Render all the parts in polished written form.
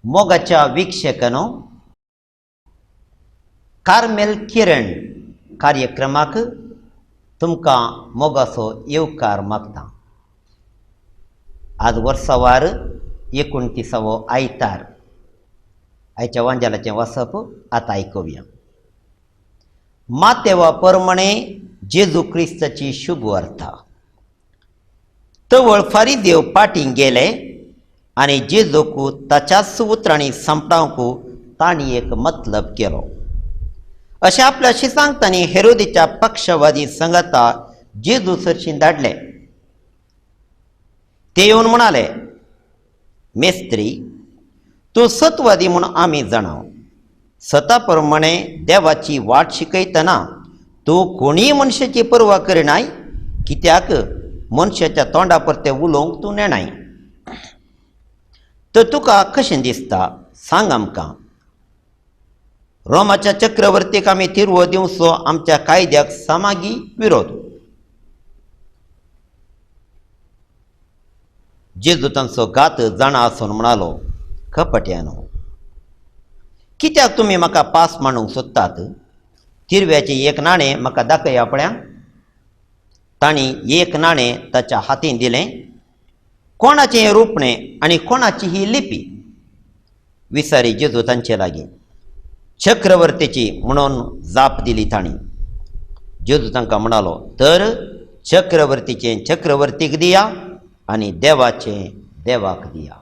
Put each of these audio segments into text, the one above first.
मोगाच्या वीक्षकांनो, कार्मेल किरण कार्यक्रमाक तुमकां मोगाचो येवकार मागता। आज वर्सावार 29वो आयतार। आयच्या वांजालाचें वाचप आतां आयकुया। मातेवा प्रमाणे जेजू क्रिस्ताची शुभ वार्ता। तवळ फारिदेव पाटी गेले आनी जेजूक ताच्याच उतरांनी संपटावंक तांणी एक मतलब केलो। अशें आपल्या शिसांक तांणी हेरोदेच्या पक्षवादी संगता जेजू सरशीं धाडले। ते येवन म्हणाले, मेस्त्री, तूं सतवादी म्हूण आमी जाणाव। सता प्रमाणे देवाची वाट शिकयतना तूं कोणीय मनशाची पर्वा करिनाय, कित्याक मनशाच्या तोंडा परते उलोवंक तूं नेनाय। तर तुका कशें दिसता सांग आमकां। रोमाच्या चक्रवर्तीक आमी तिरवो दिवचो आमच्या कायद्याक सामागी विरोध। जेजू तांचो घात जाणा आसून म्हणालो, कपट्यानो, कित्याक तुमी म्हाका पास मांडूंक सोदतात? तिरव्याचें एक नाणें म्हाका दाखया पळया। तांणी एक नाणें ताच्या हातीन दिलें। कोणाचें हें रुपणें आनी कोणाची ही लिपी? विचारी जेजू तांचे लागीं। चक्रवर्तीची म्हणून जाप दिली तांणी। जेजू तांकां म्हणालो, तर चक्रवर्तीचें चक्रवर्तीक दिया आनी देवाचें देवाक दिया।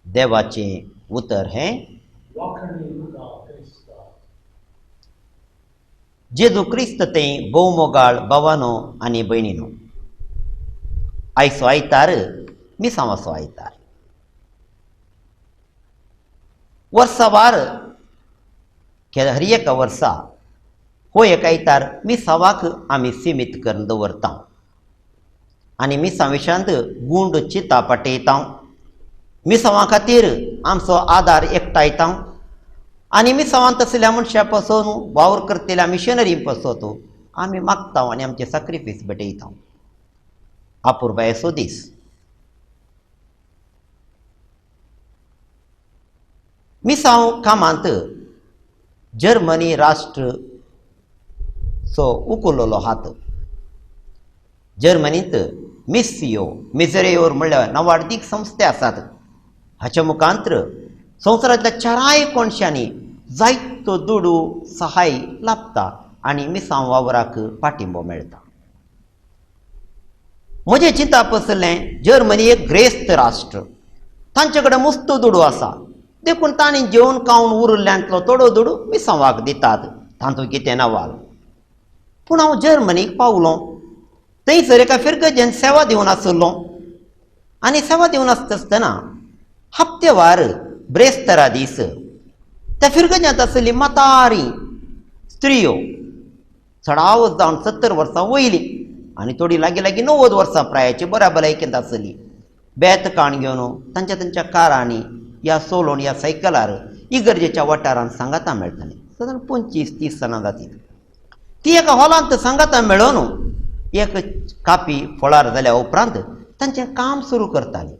देवाचें उतर हें जेजू क्रिस्त ते भोव मोगाळ भावानो आनी भयणीनो, आयचो आयतार मिसांवाचो आयतार. वर्सावार हर एका वर्सा हो एक आयतार मिसावाक आमी सीमीत करून दवरता आनी मिसां विशांत गूंड चिता पटयता. मिसावां खातीर आमचो आदार एकठांयता आनी मिसावांत असल्या मनशां पासून वावर करतल्या मिशनरी पासत आमी मागता आनी आमचे सॅक्रिफीस भेटयता. अपूर्व येसो दीस. मिसांव कामांत जर्मनी राष्ट्र सो उखललो हात. जर्मनींत मिस्सियो मिझरेयोर म्हणल्यार नवाडीक संस्थे आसात. हाच्या मुखांत्र संवसारांतल्या चाराय कोनशांनी जायतो दुडू सहाय लाभता आनी मिसांव वावराक पाठिंबो मेळटा. म्हजें चिंता पसरलें, जर्मनी एक ग्रेस्त राष्ट्र, तांचे कडेन मस्त दुडू आसा, देखून तांणी जेवन खावन उरिल्ल्यांतलो थोडो दुडू मिसांवाक दितात, तातूंत कितें नवाल. पूण हांव जर्मनीक पावलों. थंयसर एका फिरगजेन सेवा दिवन आसलो आनी सेवा दिवन आसतना हप्तेवार ब्रेस्तारा दीस त्या फिरगज्यांत आसली म्हातारी स्त्रियो चडाव जावन 70 वर्सां वयली आनी थोडी लागीं लागीं 90 वर्सां प्रायाची बऱ्या भलायकेंत आसली. बेत काण घेवन तांच्या कारांनी या सोलोन या सायकलार इगर्जेच्या वाठारांत सांगातां मेळटालीं. सादारण 25-30 जाणां जातीं. ती एका हॉलांत सांगातां मेळोन एक कापी फळार जाल्या उपरांत तांचें काम सुरू करतालीं.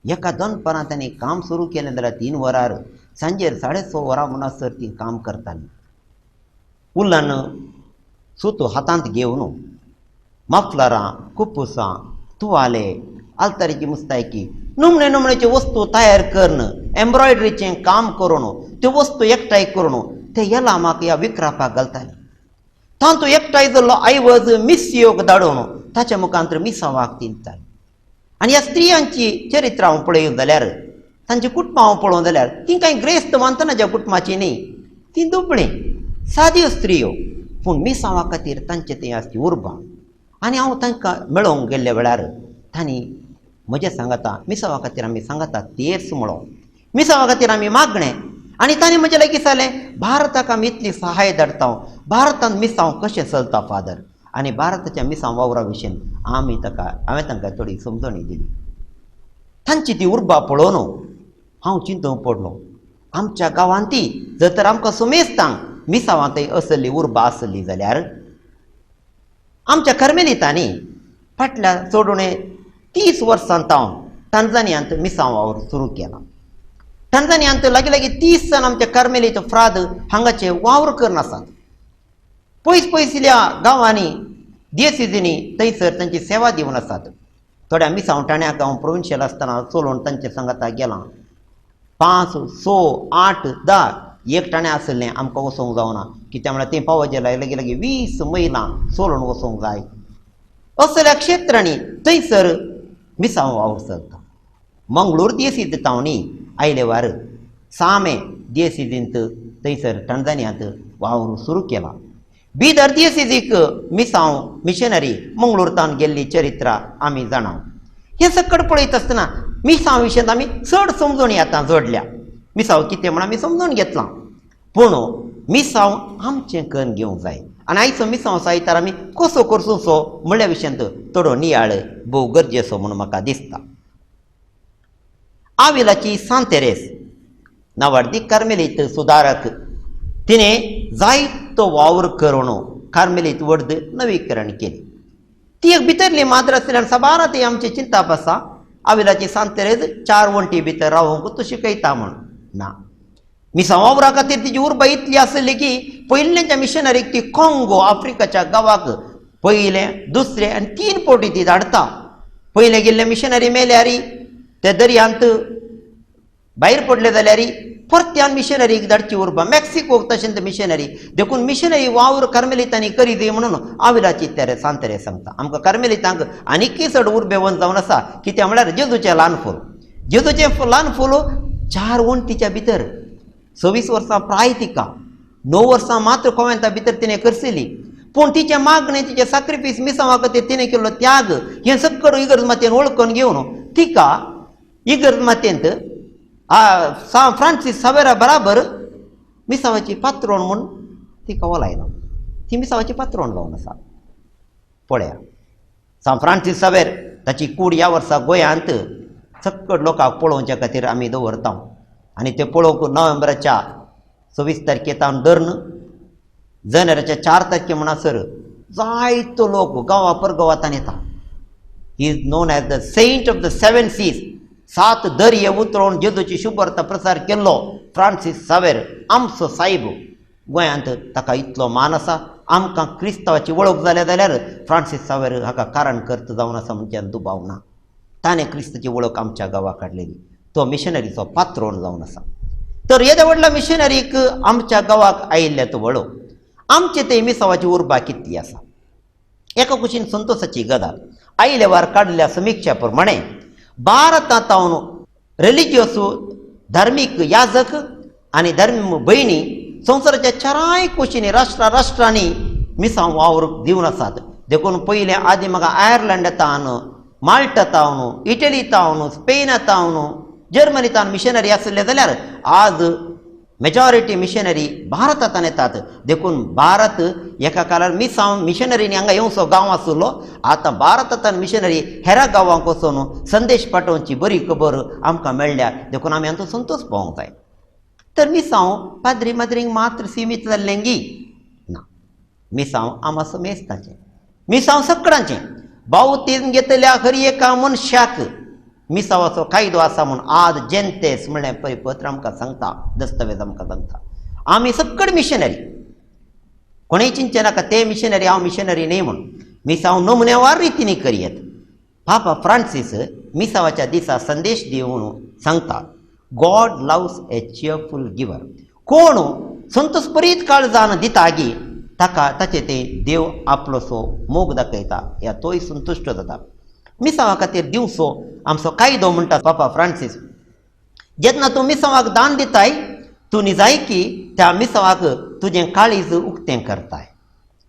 एका दनपारां तांणी काम सुरू केलें जाल्यार 3 वरार सांजेर 6:30 वरां म्हणसर तीं काम करतालीं. उलन सुतो हातांत घेवन मफलरां, कुप्पुसां, तुवाले, आल्तारीची मुस्तायकी, नमणेच्यो वस्तू तयार करून एम्ब्रॉयडरीचें काम करून त्यो वस्तू एकठांय करून ते येलामाक ह्या विक्रापाक घालतालीं. तातूंत एकठांय जाल्लो आयवज मिस्सियोक धाडून ताच्या मुखांत्र मिसांवाक दितालीं. आनी ह्या स्त्रियांची चरित्रां हांव पळयत जाल्यार, तांची कुटुंबां हांव पळोवंक जाल्यार तीं कांय ग्रेस्त मानतनाच्या कुटुंबाची न्ही, तीं दुबळीं साद्यो स्त्रियो, पूण मिसांवा खातीर तांचें तें आसची उर्बा. आनी हांव तांकां मेळोवंक गेल्ल्या वेळार तांणी म्हजें सांगाता मिसांवा खातीर आमी सांगाता तेर्स म्हणो, मिसांवा खातीर आमी मागणें. आनी तांणी म्हजे लागीं सांगलें, भारताक आमी इतली सहाय धाडटा, भारतांत मिसांव कशें चलता फादर, आनी भारताच्या मिसांव वावरा विशीं हांवें तांकां थोडी समजणी दिली. तांची ती उर्बा पळोवन हांव चिंतूंक पडलो, आमच्या गांवांती जर तर आमकां सुमेस्तांक मिसांवांतय असली उर्बा आसली जाल्यार आमच्या कार्मेलितांनी फाटल्या सोडून 30 वर्सां तावन टांझानियांत मिसांव वावर सुरू केला. टांझानियांत लागीं लागीं 30 जाण आमच्या कार्मेलीत फ्राद हांगाचे वावर करून आसात. पयसल्या गांवांनी दियेसिजींनी थंयसर तांची सेवा दिवन आसात. थोड्या मिसांवटाण्याक हांव प्रोविन्शियल आसतना चलोवन तांचे सांगाता गेलां. 5, 6, 8, 10 एकठाणें आसलें आमकां वचोंक जावना, कित्याक म्हळ्यार तें पावचे लागीं लागीं 20 मैलां चलोवन वचोंक जाय. असल्या क्षेत्रांनी थंयसर मिसांव वावर चलता. मंगळूर दियेसीद तावनी आयले वार सामे दियेसिजींत थंयसर टांझानियांत वावर सुरू केला. बिदर दियेसिजीक मिसांव मिशनरी मंगळूरतान गेल्ली चरित्रां आमी जाणाव. हें सकट पळयत आसतना मिसांव विशयी आमी चड समजून आतां जोडल्या. मिसांव कितें म्हण आमी समजून घेतलां, पूण मिसांव आमचें करून घेवंक जाय. आनी आयचो मिसांव सायतार आमी कसो करचो म्हणल्या विशयंत थोडो नियाळ भोव गरजेचो म्हूण म्हाका दिसता. आविलाची सांतेरेस नावाडीक कार्मेलीत सुदारक, तिणें जायतो वावर करून कार्मेलीत व्हड नवीकरण केली. ती एक भितरली माद्र आसल्यान सबारा ती आमची चिंता आसा. आविलाची सांतेरेस 4 वण्टी भितर रावूंक तूं शिकयता म्हूण ना. मिसांव वावरा खातीर तिची उर्बा इतली आसली की पयलींच्या मिशनरीक ती काँगो आफ्रिकाच्या गांवाक पयलें, दुसरें आनी 3 फावटी ती धाडटा. पयले गेल्ले मिशनरी मेल्यार ते दर्यांत भायर पडले जाल्यार परत्यान मिशनरीक धाडची उर्बा. मॅक्सिकोक तशेंच मिशनरी, देखून मिशनरी वावर कार्मेलितांनी करी दी म्हणून आविलाची सांतेरे सांगता. आमकां कार्मेलितांक आनीकय चड उर्बेवंत जावन आसा, कित्याक म्हळ्यार जेजूचें ल्हान फूल. जेजूचें ल्हान फूल 4 वण्टीच्या भितर 26 वर्सां प्राय तिका 9 वर्सां मात्र कोवेंता भितर तिणें करसिली पूण तिचे मागणें तिचे सॅक्रिफीस मिसांवा खातीर तिणें केल्लो त्याग हें सगळें इगर्ज मातयेन वळखून घेवन तिका इगर्ज मातयेंत सान फ्रांसीस सावेरा बराबर मिसांवाची पात्रोण म्हूण तिका वलायलो. ती मिसांवाची पात्रोण जावन आसा. पळया सान फ्रांसीस सावेर ताची कूड ह्या वर्सा गोंयांत सक्कड लोकांक पळोवच्या खातीर आमी दवरता आनी ते पळोवंक नोव्हेंबराच्या 26 तारखेतावन धरून जानेवारीच्या 4 तारखे म्हणसर जायतो लोक गांवां परगांवांतल्यान येता. He is known as the saint of the 7 seas. 7 दर्ये उतरोवन जेजूची शुभवार्ता प्रसार केल्लो फ्रांसीस सावेर आमचो सायब. गोंयांत ताका इतलो मान आसा. आमकां क्रिस्तांवाची वळख जाल्या जाल्यार फ्रांसीस सावेर हाका कारण कर्त जावन आसा म्हणजे दुबाव ना. ताणें क्रिस्ताची वळख आमच्या गांवाक हाडलेली. तो मिशनरीचो पात्रोण जावन आसा. तर येद्या व्हडल्या मिशनरीक आमच्या गांवाक आयिल्ल्याचो वळख आमचे ते मिसांवाची उर्बा कितली आसा. एका कुशीन संतोशाची गजाल आयले वार काडिल्ल्या समिक्षा प्रमाणे भारतांतावन रिलिजियस धार्मीक याजक आनी धर्म भयणी संवसाराच्या चाराय कुशींनी राष्ट्रांनी मिसांव वावर दिवन आसात. देखून पयले आदी म्हाका आयर्लंडांतावन माल्टातावन इटलीतावन स्पेनातावन जर्मनीतावन मिशनरी आसले जाल्यार आज मेजॉरिटी मिशनरी भारतांतल्यान येतात. देखून भारत एका काळार मिसांव मिशनरीनी हांगा येवचो गांव आसलो. आतां भारतांतल्यान मिशनरी हेरा गांवांक वचून संदेश पाठोवची बरी खबर आमकां मेळ्ळ्या. देखून आमी हांचो संतोश पावोंक जाय. तर मिसांव पाद्री माद्रींक मात्र सीमीत जाल्लें गी ना. मिसांव आमासो मेस्तांचें. मिसांव सगळ्यांचें. बावतीन घेतल्या हर एका मनशाक मिसांवाचो कायदो आसा म्हूण आज जेंतेस म्हणलें परिपत्र आमकां सांगता. दस्तावेज आमकां सांगता. आमी सगळे मिशनरी. कोणेय चिंचे नाका ते मिशनरी हांव मिशनरी न्ही म्हूण. मिसांव नमुन्यावार रितीनी करयेत. पापा फ्रांसीस मिसांवाच्या दिसा संदेश दिवन सांगता गॉड लव्स ए चियरफूल गिवर. कोण संतोषपरीत काळजान दिता गी ताका ताचे ते देव आपलोसो मोग दाखयता. ह्या तोय संतुश्ट जाता. मिसांवा खातीर दिवचो आमचो कायदो म्हणटा पापा फ्रांसीस. जेन्ना तूं मिसांवाक दान दिताय तूं निजायकी त्या मिसांवाक तुजें काळीज उक्तें करताय.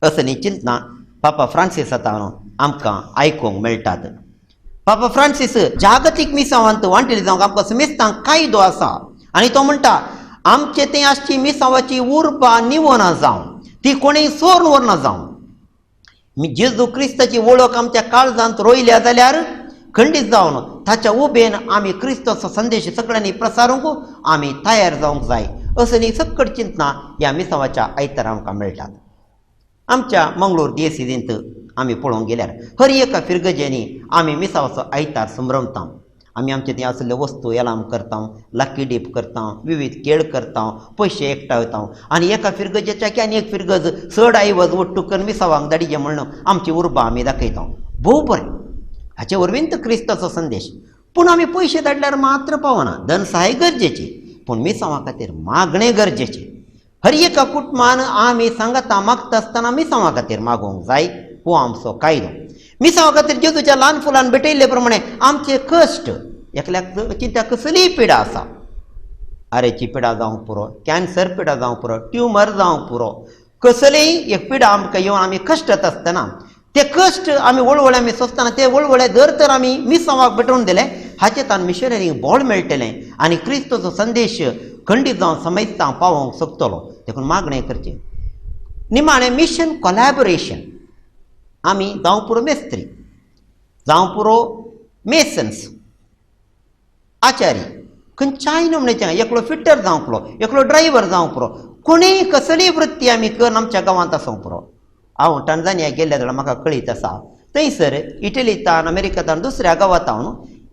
असली चिंतना पापा फ्रांसीसांतल्यान आमकां आयकूंक मेळटात. पापा फ्रांसीस जागतीक मिसांवांत वांटेली जावंक आमकां मेस्तांक कायदो आसा आनी तो म्हणटा आमचे तें आसची मिसांवाची उर्बा निवना जावं ती कोणेय सोरून व्हरना जावं. जेजू क्रिस्ताची वळख आमच्या काळजांत रोयल्या जाल्यार खंडीत जावन ताच्या उबेन आमी क्रिस्ताचो संदेश सगळ्यांनी प्रसारूंक आमी तयार जावंक जाय. असली सकट चिंतना ह्या मिसांवाच्या आयतार आमकां मेळटात. आमच्या मंगळूर दियेसींत आमी पळोवंक गेल्यार हर एका फिरगजेनी आमी मिसांवाचो आयतार संभ्रमता. आमी आमचे थंय आसले वस्तू एलाम करता, लाकी डीप करता, विविध खेळ करता, पयशे एकठांयता आनी एका फिरगजेच्या आनी एक फिरगज चड आयवज वट्टू करून मिसांवाक धाडिजे म्हणून आमची उर्बा आमी दाखयता. भोव बरें. हाचे वरवीं क्रिस्ताचो संदेश. पूण आमी पयशे धाडल्यार मात्र पावना. धन सहाय गरजेची पूण मिसांवा खातीर मागणें गरजेचें. हर एका कुटुंबान आमी सांगता मागता आसतना मिसांवा खातीर मागोवंक जाय. हो आमचो कायदो. मिसांवा खातीर जेजूच्या ल्हान फुलान भेटयल्ले प्रमाणे आमचे कश्ट एकल्याक चिंता कसलीय पिडा आसा. आरेची पिडा जावंक पुरो, कॅन्सर पिडा जावंक पुरो, ट्युमर जावंक पुरो, कसलीय एक पिडा आमकां येवन आमी कश्टात आसतना ते कश्ट आमी वळवळे आमी सोंसतना ते वळवळे जर तर आमी मिसांवाक भेटोवन दिले हाचे तान मिशनरींक बळ मेळटलें आनी क्रिस्ताचो संदेश खंडीत जावन समजता पावोवंक शकतलो. देखून मागणें करचें. निमाणें मिशन कोलॅबोरेशन. आमी जावं पुरो मेस्त्री, जावं पुरो मेसन्स, आचारी, खंयच्याय नमणेचें एकलो फिटर जावं पुरो, एकलो ड्रायव्हर जावं पुरो, कोणीय कसलीय वृत्ती आमी करून आमच्या गांवांत आसूंक पुरो. हांव टांझानिया गेल्ल्या जाल्यार म्हाका कळीत आसा थंयसर इटलींतान अमेरिकांतान दुसऱ्या गांवांतावन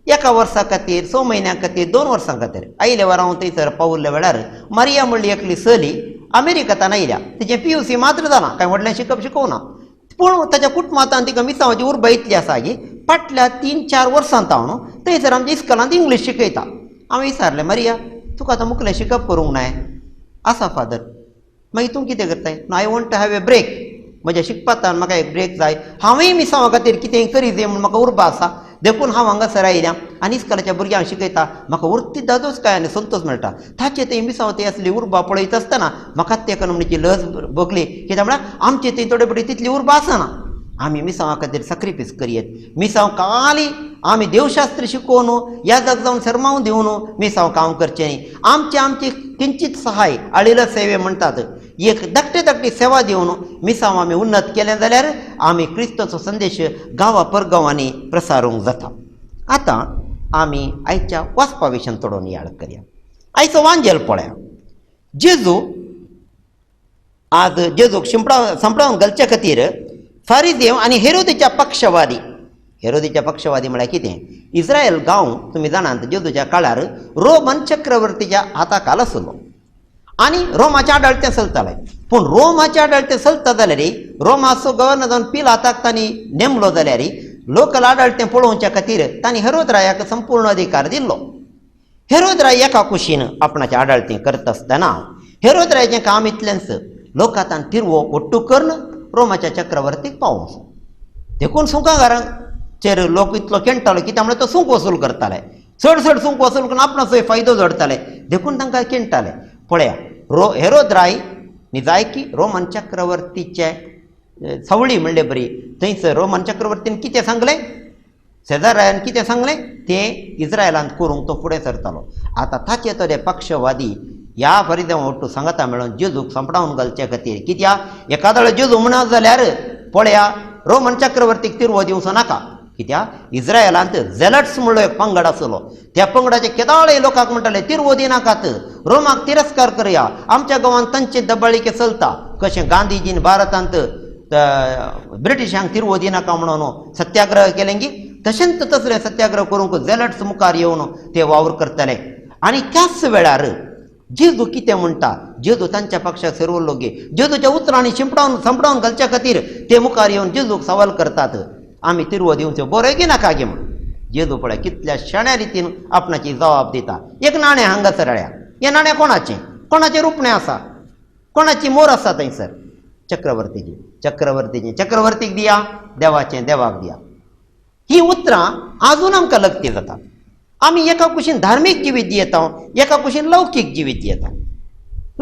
एका वर्सा खातीर 6 म्हयन्यां खातीर 2 वर्सां खातीर आयले वार हांव थंयसर पावल्ल्या वेळार मारिया म्हणली एकली चली अमेरिकांतान आयल्या. तिचें PUC मात्र जालां, कांय व्हडलें शिकवना. पूण ताच्या कुटुंबांतान तिका मिसांवाची उर्बा इतली आसा की फाटल्या 3-4 वर्सांतावन थंयसर आमच्या इस्कॉलांत इंग्लीश शिकयता. हांवें विचारलें मारिया तुका आतां मुखेलें शिकप करूंक नाय? आसा फादर. मागीर तूं कितें करताय? I want to have a break. म्हज्या शिकपांतान म्हाका एक ब्रेक जाय. हांवेंय मिसांवा खातीर कितेंय करीत जाय म्हूण म्हाका उर्बा आसा. देखून हांव हांगासर आयल्या आनी इस्कॉलाच्या भुरग्यांक शिकयता म्हाका उरती दादोच काय आनी संतोष मेळटा ताचे थंय मिसांव ती असली उर्बा पळयत आसतना म्हाका ते एकोनॉमीची लज भोगली कित्याक म्हळ्यार आमचे थंय थोडे बडी तितली उर्बा आसना आमी मिसांवा खातीर सॅक्रिफायस करयेत मिसांव खाली आमी देवशास्त्र शिकोवन ह्या जाग जावन शर्माव दिवन मिसांव काम करचें न्ही आमची किंचीत सहाय आळिल्लो सेवे म्हणटात एक धाकटी सेवा दिवन मिसांव आमी उन्नत केलें जाल्यार आमी क्रिस्ताचो संदेश गांवा परगांवांनी प्रसारूंक जाता आतां आमी आयच्या वाचपा विशयान थोडो नियाळ करया आयचो वांजेल पळया जेजू आज जेजूक संपळावन घालचे खातीर फारिजेव आनी हेरोदेच्या पक्षवादी म्हळ्यार कितें इस्रायल गांव तुमी जाणात जेजूच्या काळार रोमन चक्रवर्तीच्या हाताखाल आसलो आनी रोमाच्या आडळतें चलतालें पूण रोमाच्या आडळतें चलता जाल्यार रोमाचो गव्हर्नर जावन पिलाताक तांणी नेमलो जाल्यार लोकल आडळतें पळोवच्या खातीर तांणी हेरोद रायाक संपूर्ण अधिकार दिल्लो हेरोद राय एका कुशीन आपणाचें आडळतें करता आसतना हेरोद रायाचें काम इतलेंच लोकांतान तिरवो ओट्टू करून रोमाच्या चक्रवर्तीक पावोवंक देखून सुंकागारांचेर लोक इतलो केंटालो कित्याक म्हळ्यार तो सूंक वसूल करताले चड सूंक वसूल करून आपणाचोय फायदो जोडताले देखून तांकां केंटाले पळया हेरोद राय न्ही जाय की रोमन चक्रवर्तीचे सवळी म्हणले बरी थंयसर रोमन चक्रवर्तीन कितें सांगलें सेजार रायान कितें सांगलें तें इस्रायलांत करूंक तो फुडें सरतालो आतां ताचे तरे पक्षवादी ह्या फरिदेव ओट्टू सांगता मेळोन जेजूक संपडावन घालचे खातीर कित्याक एखादो जेजू म्हणत जाल्यार पळया रोमन चक्रवर्तीक तिरवो दिवचो नाका कित्याक इस्रायलांत झेलट्स म्हणलो एक पंगड आसलो त्या पंगडाचे केदाळे लोकांक म्हणटाले तिरवो दिनाकात रोमाक तिरस्कार करया आमच्या गांवांत तांचे दबाळीके चलता कशें गांधीजीन भारतांत ब्रिटिशांक तिरवो दिनाका म्हणून सत्याग्रह केलें की तशेंच तसलें सत्याग्रह करूंक झेलट्स मुखार येवन ते वावर करतले आनी त्याच वेळार जेजू कितें म्हणटा जेजू तांच्या पक्षाक सरवल्लो गे जेजूच्या उतरांनी संपडावन घालच्या खातीर ते मुखार येवन जेजूक सवाल करतात आमी तिरवो दिवचो बरें की नाका गे म्हण जेजू पळय कितल्या शाण्या रितीन आपणाची जबाब दिता एक नाणें हांगासर हाडया हें नाणें कोणाचें रुपणें आसा कोणाची मोर आसा थंयसर चक्रवर्तीक दिया देवाचें देवाक दिया ही उतरां आजून आमकां लक्ती जाता आमी एका कुशीन धार्मीक जिवीत जियेता एका कुशीन लौकीक जिवीत जियेता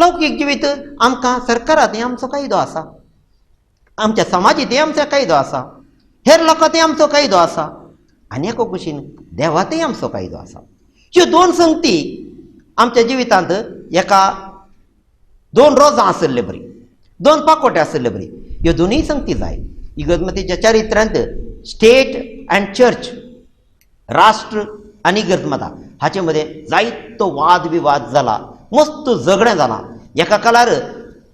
लौकीक जिवीत आमकां सरकारांतय आमचो कायदो आसा आमच्या समाजींतय आमचो कायदो आसा हेर लोकांतय आमचो कायदो आसा आनी एका कुशीन देवातय आमचो कायदो आसा ह्यो दोन संगती आमच्या जिवितांत एका दोन रोजां आसले बरी दोन पाकोटे आसले बरी ह्यो दोनूय संगती जाय इगर्जमतीच्या चारित्र्यांत स्टेट अँड चर्च राष्ट्र आनी इगर्जमता हाचे मदें जायतो वाद विवाद जाला मस्त झगडें जालां एका काळार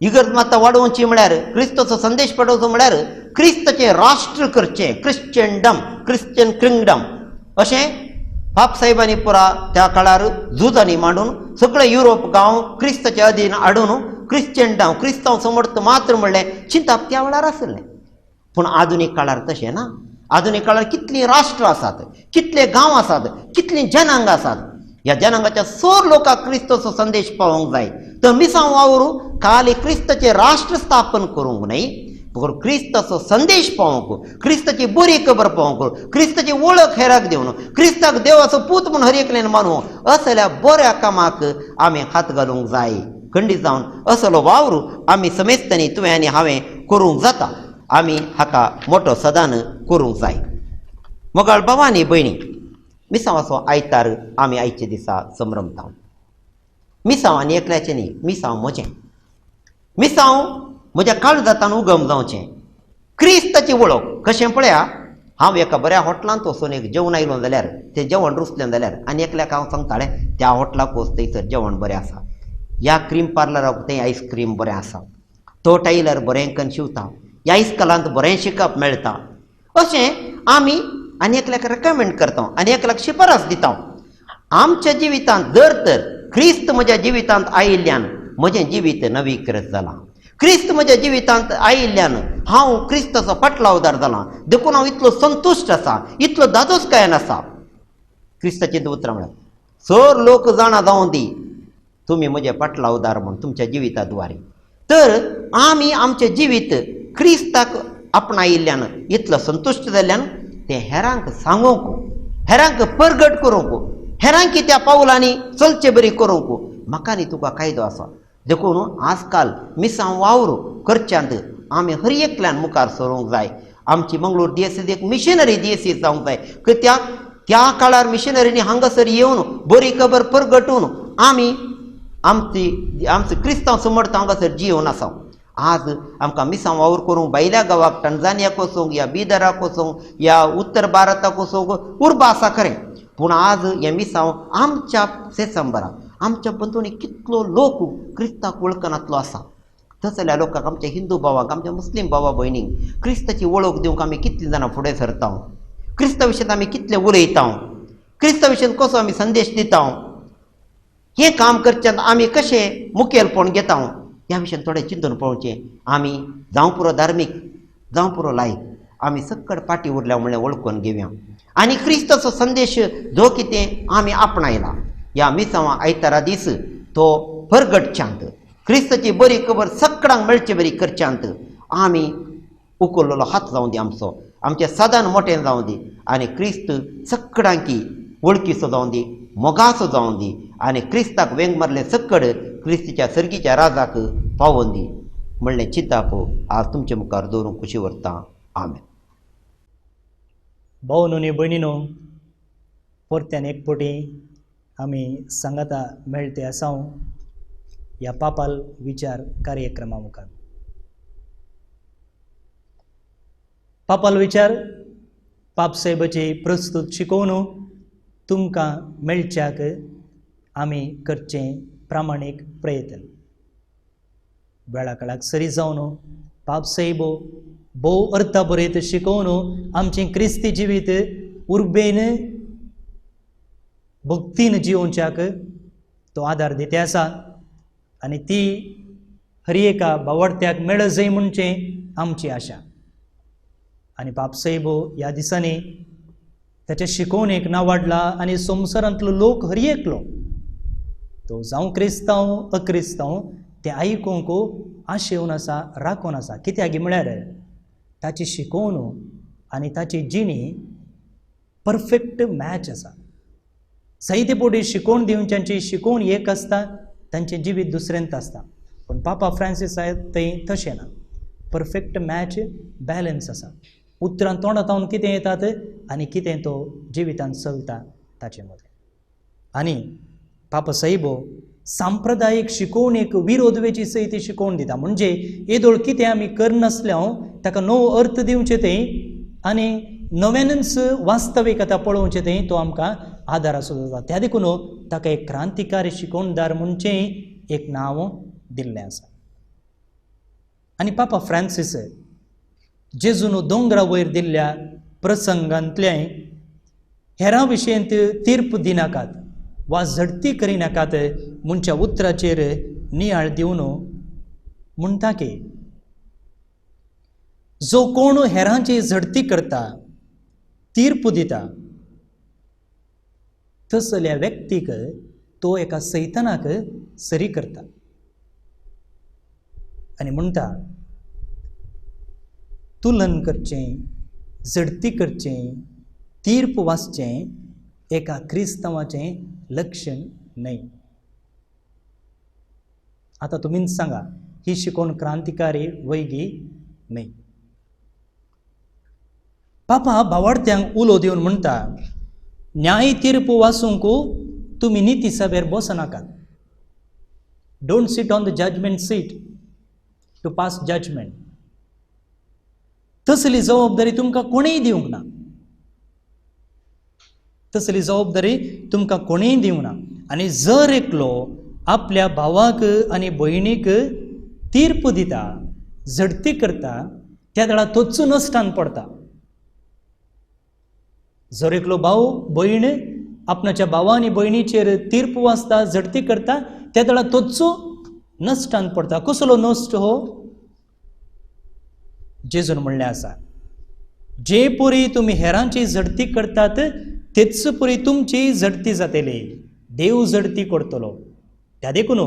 इगर्जमता वाडोवची म्हळ्यार क्रिस्ताचो संदेश पाठोवचो म्हळ्यार क्रिस्ताचें राष्ट्र करचें क्रिश्चन किंगडम अशें बाप साहेबांनी पुरा त्या काळार झुजांनी मांडून सगळे युरोप गांव क्रिस्ताचे अधीन हाडून क्रिश्चनडम क्रिस्तांव समर्थ मात्र म्हणलें चिंताप त्या वेळार आसलें पूण आधुनीक काळार तशें ना आधुनीक काळार कितलीं राष्ट्र आसात कितले गांव आसात कितलीं जनांग आसात ह्या जनांगाच्या सर लोकांक क्रिस्ताचो संदेश पावोवंक जाय तर मिसांव वावरू खाली क्रिस्ताचें राष्ट्र स्थापन करूंक न्हय पूण क्रिस्ताचो संदेश पावोवंक क्रिस्ताची बरी खबर पावोवंक क्रिस्ताची वळख हेराक दिवन क्रिस्ताक देवाचो पूत म्हूण हरएकल्यान मानूं असल्या बऱ्या कामाक आमी हात घालूंक जाय खंडीत जावन असलो वावरू आमी समेस्तांनी तुवें आनी हांवें करूंक जाता आमी हाका मोठो सदान करूंक जाय मोगाळ भावांनी भयणी मिसांवाचो आयतार आमी आयचे दिसा संभ्रमता मिसांव आनी एकल्याचें न्ही मिसांव म्हजें मिसांव म्हज्या काळजांतान उगम जावचें क्रिस्ताची वळख कशें पळया हांव एका बऱ्या हॉटेलांत वचून एक जेवण आयलो जाल्यार तें जेवण रुचलें जाल्यार आनी एकल्याक हांव सांगतालें त्या हॉटेलाक वच थंयसर जेवण बरें आसा ह्या क्रीम पार्लराक तें आयस्क्रीम बरें आसा तो टायलर बरें करून शिंवता ह्या इस्कॉलांत बरें शिकप मेळटा अशें आमी आनी एकल्याक रेकमेंड करता आनी एकल्याक शिफारस दिता आमच्या जिवितांत जर तर क्रिस्त म्हज्या जिवितांत आयिल्ल्यान म्हजें जिवीत नवीकृत जालां क्रिस्त म्हज्या जिवितांत आयिल्ल्यान हांव क्रिस्ताचो पाटलावदार जालां देखून हांव इतलो संतुश्ट आसा इतलो दादोसकायेन आसा क्रिस्ताचें उतरां म्हळ्यार सर लोक जाणा जावं दी तुमी म्हजे पाटलावदार म्हूण तुमच्या जिविताद्वारे तर आमी आमचें जिवीत क्रिस्ताक आपणायिल्ल्यान इतलो संतुश्ट जाल्ल्यान तें हेरांक सांगूंक हेरांक परगट करूंक, हेरांकी त्या पावलांनी चलचे बरी करूंक म्हाका न्ही तुका कायदो आसा. देखून आजकाल मिसांव वावर करच्यांत आमी हर एकल्यान मुखार सरूंक जाय. आमची मंगळूर दिएसीत एक मिशनरी दिएसीत जावंक जाय. कित्याक त्या काळार मिशनरींनी हांगासर येवन बरी खबर परगटून आमी आमची क्रिस्तांव समर्थ हांगासर जिवन आसा. आज आमकां मिसांव वावर करूंक भायल्या गांवाक टंजानियाक वचूंक या बिदराक वचूंक या उत्तर भारताक वचूंक उर्बा आसा खरें. पूण आज हे मिसांव आमच्या सेसंबराक आमच्या बंधूंनी कितलो लोक क्रिस्ताक वळखनातलो आसा. तसल्या लोकांक आमच्या हिंदू भावांक आमच्या मुस्लीम भावा भयणींक क्रिस्ताची वळख दिवंक आमी कितलीं जाणां फुडें सरता, क्रिस्ता विशयीं आमी कितलें उलयता, क्रिस्ता विशयीं कसो आमी संदेश दिता, हें काम करच्यान आमी कशें मुखेलपण घेता ह्या विशयीं थोडें चिंतून पळोवचें. आमी जावं पुरो धार्मीक जावं पुरो लायक आमी सक्कड पाटी उरल्या म्हणलें वळखून घेवया आनी क्रिस्ताचो संदेश जो कितें आमी आपणायला ह्या मिसांवा आयतारा दीस तो परगटच्यांत क्रिस्ताची बरी खबर सक्कडांक मेळचे बरी करच्यांत आमी उखल्लेलो हात जावं दी आमचो, आमचें सदान मोठें जावं दी आनी क्रिस्त सक्कडांकी वळखीचो जावं दी, मोगाचो जावं दी आनी क्रिस्ताक वेंग मारले सक्कड क्रिस्तीच्या सर्गीच्या राजाक पावोवन दी म्हणलें चिंताप आज तुमचे मुखार दवरूंक खुशी व्हरता. आमेन. भाऊ न्हू भयणीनो, परत्यान एक फावटी आमी सांगाता मेळटे आसा ह्या पापाल विचार कार्यक्रमा मुखार. पापाल विचार पापसाहेबाची प्रस्तुत शिकोवन तुमकां मेळच्याक आमी करचें प्रामाणीक प्रयत्न. वेळा काळाक सरी जावन पापसाहेब भोव अर्था बरयत शिकोवन आमचें क्रिस्ती जिवीत उर्बेन भक्तीन जिवोवच्याक तो आदार दिते आसा आनी ती हर एका भावार्थ्याक मेळ जाय म्हणचे आमची आशा. आनी पापसाहेब ह्या दिसांनी ताच्या शिकोवणेक नांवाडला आनी संवसारांतलो लोक हर एकलो तो जावं क्रिस्तांव अक्रिस्तांव ते आयकूंक आशेवन आसा, राखून आसा. कित्याक म्हळ्यार ताची शिकोवन आनी ताची जिणी परफेक्ट मॅच आसा. जायते फावटी शिकोवन दिवच्यांची शिकोवन एक आसता, तांचें जिवीत दुसऱ्यांत आसता. पूण पापा फ्रांसीस थंय तशें ना. परफेक्ट मॅच बॅलन्स आसा. उतरां तोंडांत कितें येतात आनी कितें तो जिवितांत चलता ताचे मदें. आनी पापा साहेब सांप्रदायीक शिकोवणेक विरोध वेची सयत शिकोवन दिता. म्हणजे येदोळ कितें आमी करनासल्या ताका नवो अर्थ दिवचे थंय आनी नव्यानच वास्तवीकता पळोवचें थंय तो आमकां आदार आसूं जाता. त्या देखून ताका एक क्रांतिकारी शिकोवणदार म्हणचें एक नांव दिल्लें आसा. आनी पापा फ्रांसीस जेजून दोंगरा वयर दिल्ल्या प्रसंगांतले हेरां विशयंत तीर्प दिनाकात वा झडती करिनाकात म्हणच्या उतराचेर नियाळ दिवन म्हणटा की जो कोण हेरांची झडती करता, तीर्प दिता, तसल्या व्यक्तीक तो एका सैतानाक सरी करता. आनी म्हणटा तुलन करचें, झडती करचें, तीर्प वाचचें एका क्रिस्तांवाचें लक्षण न्हय. आतां तुमीच सांगा, ही शिकोवन क्रांतिकारी वैगी न्हय. पापा भावार्थ्यांक उलो दिवन म्हणटा न्याय तीर्प वाचूंक तुमी निती सभेर बसनाकात. Don't sit on the judgement seat to pass judgement. तसली जबाबदारी तुमकां कोणीय दिवंक ना. तसली जबाबदारी तुमकां कोणीय दिवंक ना. आनी जर एकलो आपल्या भावाक आनी भयणीक तीर्प दिता, झडती करता, त्या वेळा तोच नश्टान पडता. जर एकलो भाव भयण आपणाच्या भावा आनी भयणीचेर तीर्प वाचता, झडती करता, त्या वेळा तोच नश्टान पडता. कसलो नश्ट हो? जेजून म्हणलें आसा जे परी तुमी हेरांची झडती करतात तेच परी तुमची झडती जातली. देव झडती करतलो. त्या देखून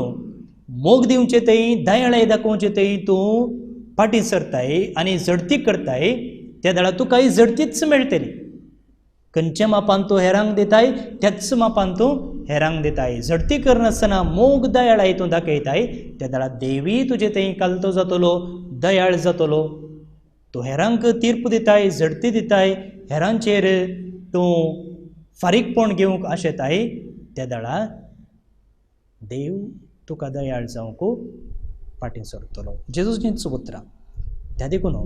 मोग दिवचे थंय, दयाळाय दाखोवचे थंय तूं फाटीं सरताय आनी झडती करताय, त्या वेळा तुकाय झडतीच मेळटली. खंयच्या मापान तूं हेरांक दिताय त्याच मापान तूं हेरांक दिताय. झडती करनासतना मोग दयाळाय तूं दाखयताय, त्या वेळार देवी तुजे थंय कालतो जातलो, दयाळ जातलो. तूं हेरांक तीर्प दिताय, झडती दिताय, हेरांचेर तूं फारीकपण घेवंक आशेताय, त्या वेळार देव तुका दयाळ जावंक फाटीं सरतलो. जेजूचींच उतरां. त्या देखून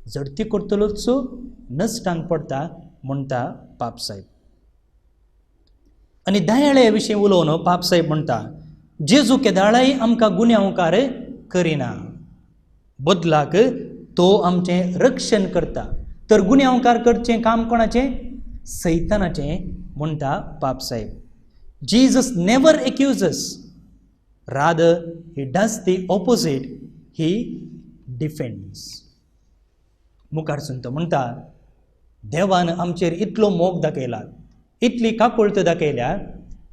झडती करतलोच नश्टान पडटा म्हणटा पापसाहेब. आनी दयाळे विशीं उलोवन पापसाहेब म्हणटा, जेजू केदाळाय आमकां गुन्यांवकार करिना, बदलाक तो आमचें रक्षण करता. तर गुन्यांवकार करचें काम कोणाचें? सैतानाचें म्हणटा पापसाहेब. Jesus never accuses, rather he does the opposite, he defends. मुखारसून तो म्हणटा, देवान आमचेर इतलो मोग दाखयला, इतली काकुळट दाखयल्या,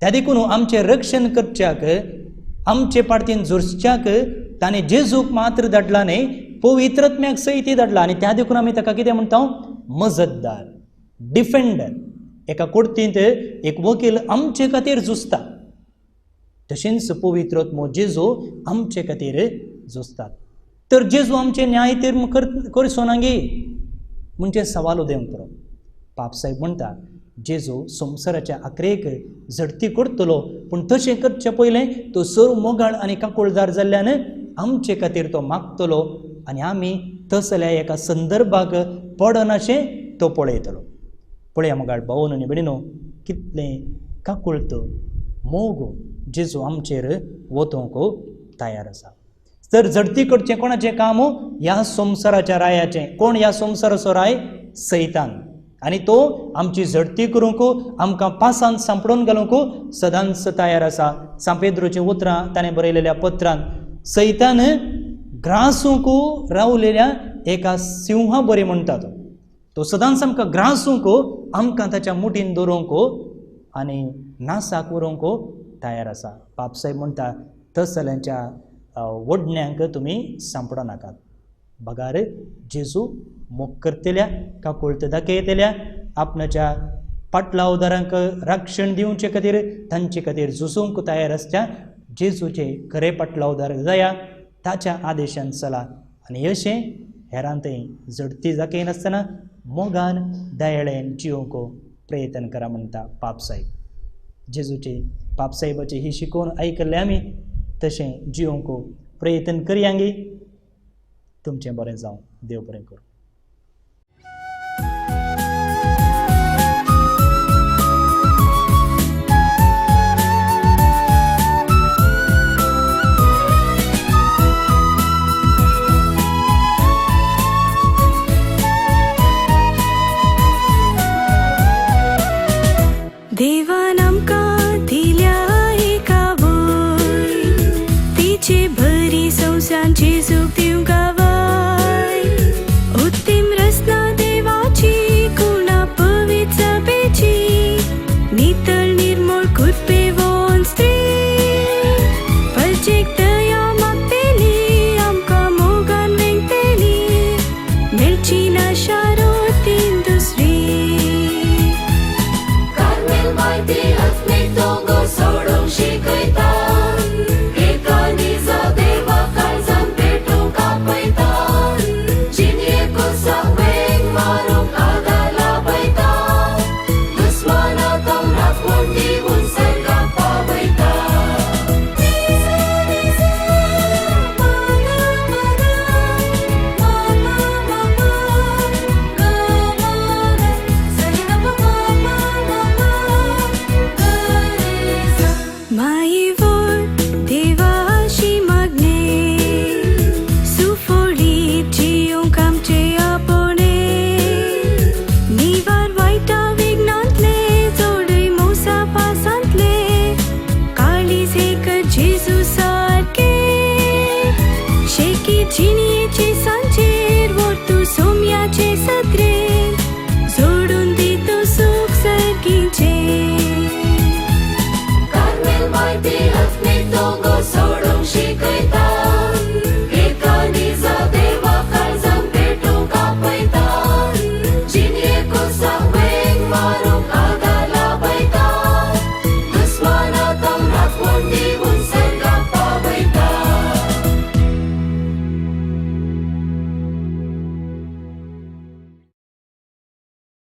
त्या देखून आमचें रक्षण करच्याक, आमचे पार्टीन झुरच्याक ताणें जेजूक मात्र धाडला न्ही, पवित्रात्म्याक सयती धाडला. आनी त्या देखून आमी ताका कितें म्हणटा? मजतदार, डिफेंडर. एका कोर्टींत एक वकील आमचे खातीर झुजता, तशेंच पवित्रात्मो जेजू आमचे खातीर झुजतात. तर जेजू आमचे न्याय तीर्म करचो ना गे म्हणजे सवाल उदेंक पुरो. पापसाहेब म्हणटा, जेजू संवसाराच्या आखरेक झडती करतलो, पूण तशें करचे पयलें तो सर्व मोगाळ आनी काकुळदार जाल्ल्यान आमचे खातीर तो मागतलो, आनी आमी तसल्या एका संदर्भाक पडनाशें तो पळयतलो. पळया मोगाळ भावन आनी भयणीनो, कितलें काकुळट मोग जेजू आमचेर वतोवंक तयार आसा. तर झडती करचें कोणाचें काम? ह्या संवसाराच्या रायाचें. कोण ह्या संवसाराचो राय? सैतान. आनी तो आमची झडती करूंक, आमकां पासान सांपडोवन घालूंक सदांच तयार आसा. सांपेद्रोचें उतरां ताणें बरयलेल्या पत्रांत सैतान ग्रासूंक रावलेल्या एका सिंहा बरें म्हणटा तो सदांच आमकां ग्रासूंक, आमकां ताच्या मुठीन दवरूंक आनी नासाक व्हरूंक तयार आसा. पापसाहेब म्हणटा, तसल्यांच्या वडण्यांक तुमी सांपडो नाकात. बगार जेजू मोग करतल्या, काकुळट दाखयतल्या, आपणाच्या पाटलावदारांक रक्षण दिवचे खातीर, तांचे खातीर झुजूंक तयार आसच्या जेजूचे खरे पाटलावदार जाया, ताच्या आदेशान चला. आनी अशें हेरांतय झडती दाखयनासतना मोगान दयाळेन जिवंक प्रयत्न करा म्हणटा पापसाहेब. जेजूचे पापसाहेबाची ही शिकोवन आयकल्ले आमी तशें जिवंक प्रयत्न करयांगी. तुमचें बरें जावं. देव बरें करूं.